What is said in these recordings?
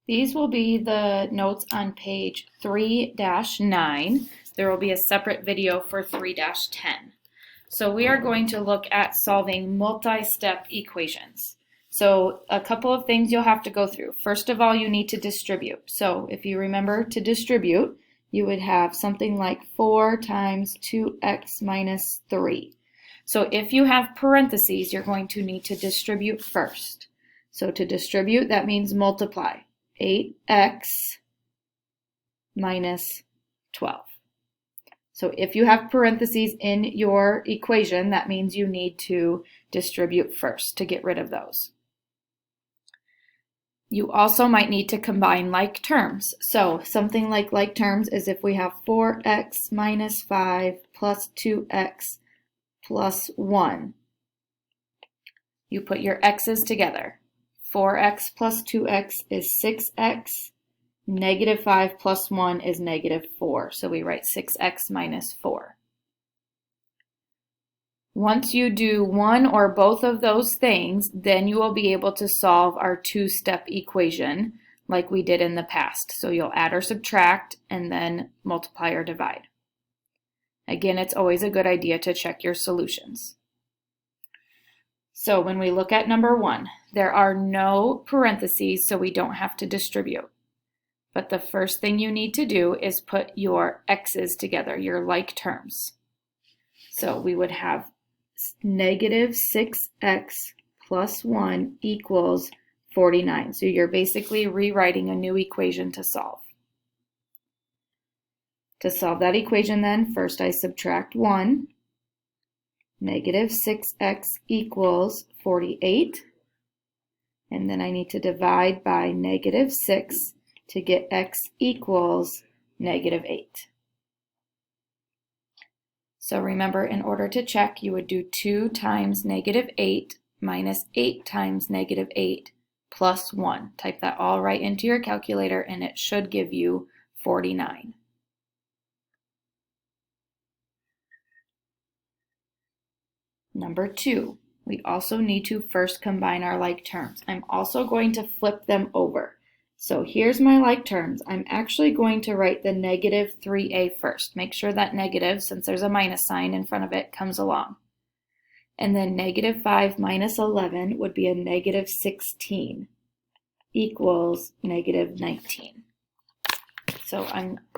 These will be the notes on page 3-9. There will be a separate video for 3-10. So we are going to look at solving multi-step equations. So a couple of things you'll have to go through. First of all, you need to distribute. So if you remember to distribute, you would have something like 4 times 2x minus 3. So if you have parentheses, you're going to need to distribute first. So to distribute, that means multiply. 8x minus 12. So if you have parentheses in your equation, that means you need to distribute first to get rid of those. You also might need to combine like terms. So something like terms is if we have 4x minus 5 plus 2x plus 1. You put your x's together. 4x plus 2x is 6x. Negative 5 plus 1 is negative 4. So we write 6x minus 4. Once you do one or both of those things, then you will be able to solve our two-step equation like we did in the past. So you'll add or subtract and then multiply or divide. Again, it's always a good idea to check your solutions. So when we look at number 1, there are no parentheses, so we don't have to distribute. But the first thing you need to do is put your x's together, your like terms. So we would have negative 6x plus 1 equals 49. So you're basically rewriting a new equation to solve. To solve that equation then, first I subtract 1. Negative 6x equals 48. And then I need to divide by negative 6 to get x equals negative 8. So remember, in order to check, you would do 2 times negative 8 minus 8 times negative 8 plus 1. Type that all right into your calculator and it should give you 49. Number 2, we also need to first combine our like terms. I'm also going to flip them over. So here's my like terms. I'm actually going to write the negative 3a first. Make sure that negative, since there's a minus sign in front of it, comes along. And then negative 5 minus 11 would be a negative 16 equals negative 19. So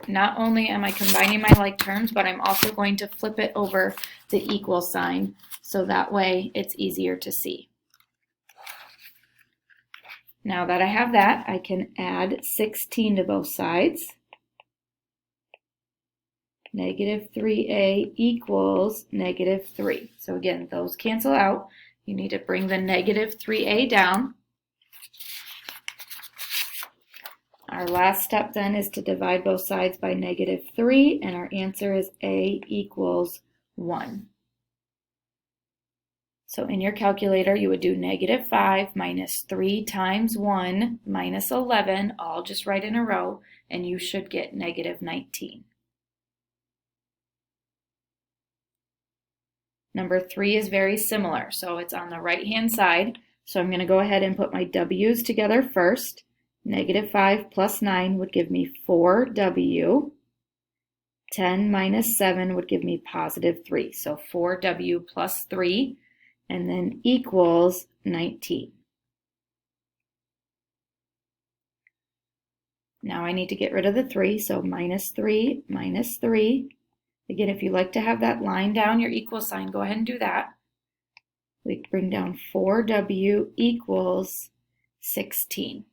not only am I combining my like terms, but I'm also going to flip it over the equal sign so that way it's easier to see. Now that I have that, I can add 16 to both sides. Negative 3a equals negative 3. So again, those cancel out. You need to bring the negative 3a down. Our last step then is to divide both sides by negative 3, and our answer is a equals 1. So in your calculator, you would do negative 5 minus 3 times 1 minus 11, all just right in a row, and you should get negative 19. Number 3 is very similar, so it's on the right-hand side. So I'm going to go ahead and put my w's together first. Negative 5 plus 9 would give me 4w. 10 minus 7 would give me positive 3. So 4w plus 3. And then equals 19. Now I need to get rid of the 3, so minus 3 minus 3. Again, if you like to have that line down your equal sign, go ahead and do that. We bring down 4w equals 16.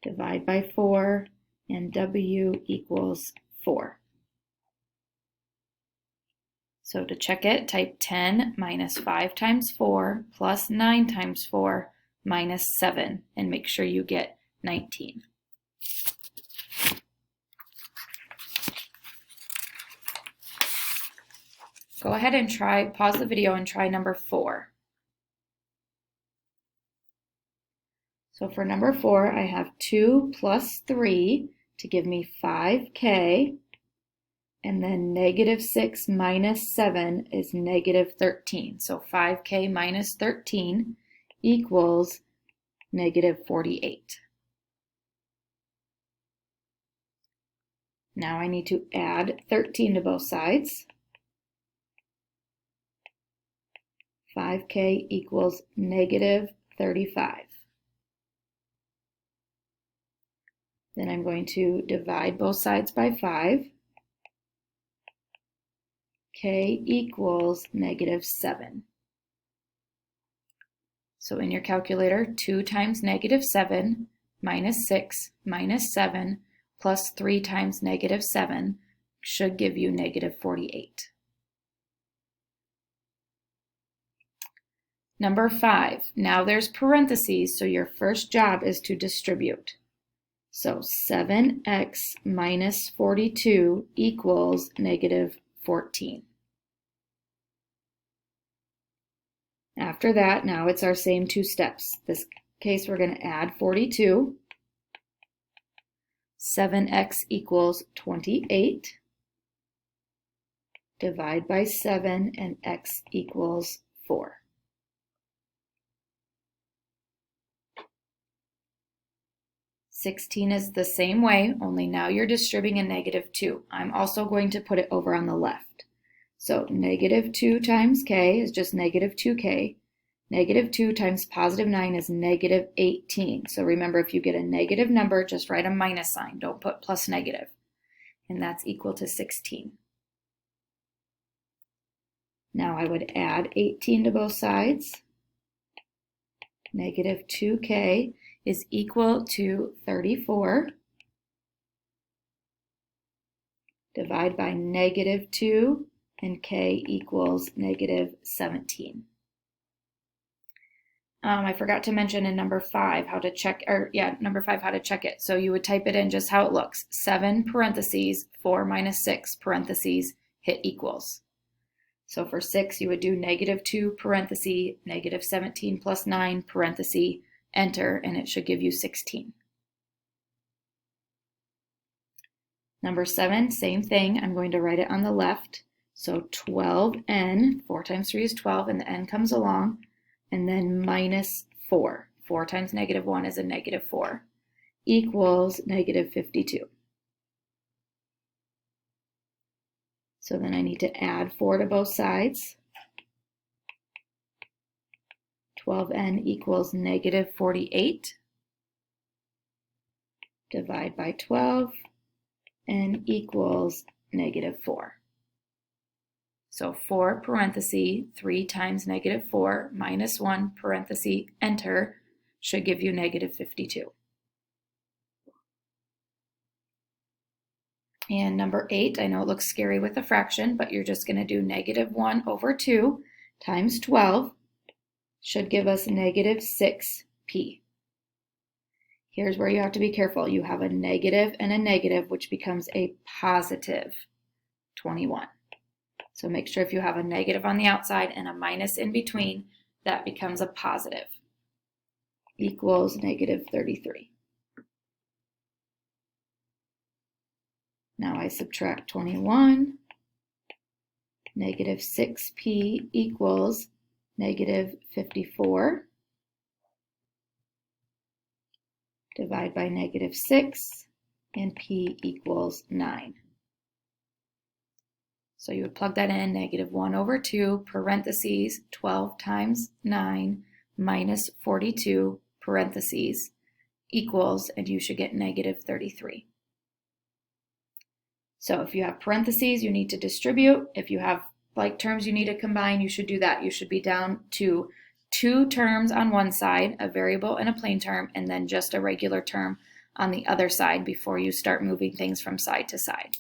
Divide by 4, and w equals 4. So to check it, type 10 minus 5 times 4 plus 9 times 4 minus 7 and make sure you get 19. Go ahead and pause the video and try number 4. So for number 4, I have 2 plus 3 to give me 5k. And then negative 6 minus 7 is negative 13. So 5k minus 13 equals negative 48. Now I need to add 13 to both sides. 5k equals negative 35. Then I'm going to divide both sides by 5. K equals negative 7. So in your calculator, 2 times negative 7 minus 6 minus 7 plus 3 times negative 7 should give you negative 48. Number 5, now there's parentheses, so your first job is to distribute. So 7x minus 42 equals negative 14. After that, now it's our same 2 steps. This case, we're going to add 42. 7x equals 28. Divide by 7, and x equals 4. $16 is the same way, only now you're distributing a negative 2. I'm also going to put it over on the left. So negative 2 times k is just negative 2k. Negative 2 times positive 9 is negative 18. So remember, if you get a negative number, just write a minus sign. Don't put plus negative. And that's equal to 16. Now I would add 18 to both sides. Negative 2k is equal to 34. Divide by negative 2, and k equals negative 17. I forgot to mention in number 5 how to check, how to check it. So you would type it in just how it looks. 7 parentheses, 4 minus 6 parentheses, hit equals. So for 6, you would do negative 2 parentheses, negative 17 plus 9 parentheses, enter, and it should give you 16. Number 7, same thing. I'm going to write it on the left. So 12n, 4 times 3 is 12, and the n comes along, and then minus 4. 4 times negative 1 is a negative 4, equals negative 52. So then I need to add 4 to both sides. 12n equals negative 48. Divide by 12, n equals negative 4. So 4 parentheses, 3 times negative 4 minus 1 parentheses, enter, should give you negative 52. And number 8, I know it looks scary with a fraction, but you're just going to do negative 1 over 2 times 12 should give us negative 6p. Here's where you have to be careful. You have a negative and a negative, which becomes a positive 21. So make sure if you have a negative on the outside and a minus in between, that becomes a positive. Equals negative 33. Now I subtract 21. Negative 6p equals negative 54. Divide by negative 6, and p equals 9. So you would plug that in, negative 1 over 2, parentheses, 12 times 9 minus 42, parentheses, equals, and you should get negative 33. So if you have parentheses, you need to distribute. If you have like terms you need to combine, you should do that. You should be down to 2 terms on one side, a variable and a plain term, and then just a regular term on the other side before you start moving things from side to side.